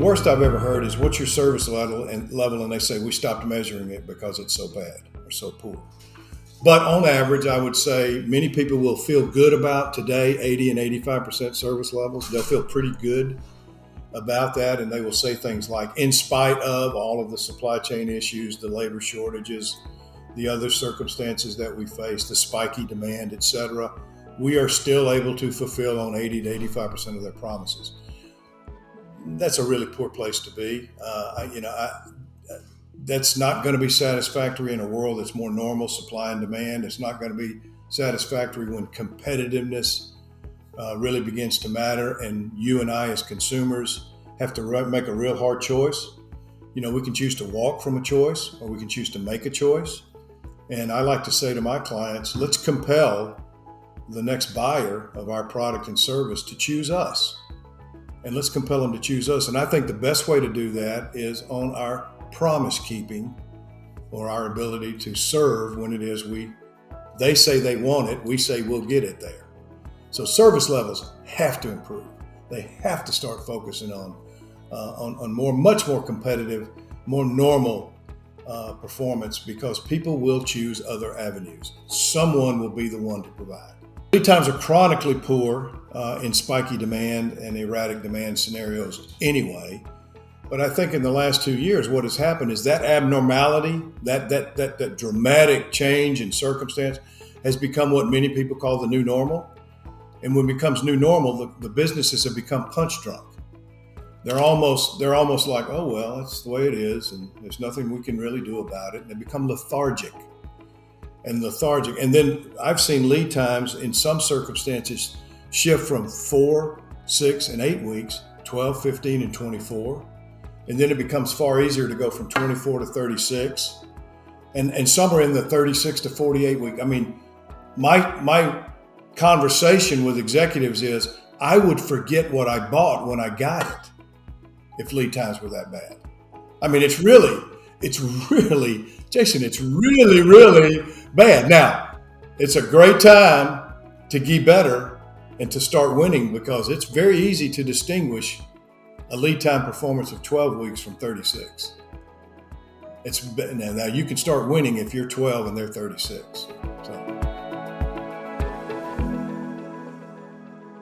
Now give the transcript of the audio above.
worst I've ever heard is, what's your service level? And they say, we stopped measuring it because it's so bad or so poor. But on average, I would say many people will feel good about today 80 and 85% service levels. They'll feel pretty good about that, and they will say things like, in spite of all of the supply chain issues, the labor shortages, the other circumstances that we face, the spiky demand, et cetera, we are still able to fulfill on 80 to 85% of their promises. That's a really poor place to be. That's not going to be satisfactory in a world that's more normal supply and demand. It's not going to be satisfactory when competitiveness really begins to matter, and you and I as consumers have to make a real hard choice. We can choose to walk from a choice, or we can choose to make a choice. And I like to say to my clients, let's compel the next buyer of our product and service to choose us. And let's compel them to choose us. And I think the best way to do that is on our promise keeping, or our ability to serve when it is they say they want it, we say we'll get it there. So service levels have to improve. They have to start focusing on much more competitive, more normal performance, because people will choose other avenues. Someone will be the one to provide. Lead times are chronically poor in spiky demand and erratic demand scenarios anyway. But I think in the last 2 years, what has happened is that abnormality, that dramatic change in circumstance has become what many people call the new normal. And when it becomes new normal, the businesses have become punch drunk. They're almost like, oh, well, that's the way it is, and there's nothing we can really do about it. And they become lethargic. And then I've seen lead times in some circumstances shift from 4, 6, and 8 weeks, 12, 15, and 24. And then it becomes far easier to go from 24 to 36. And some are in the 36 to 48 week. I mean, my conversation with executives is, I would forget what I bought when I got it if lead times were that bad. I mean, it's really, Jason, it's really, really bad. Now, it's a great time to get better and to start winning, because it's very easy to distinguish a lead time performance of 12 weeks from 36. Now you can start winning if you're 12 and they're 36. So.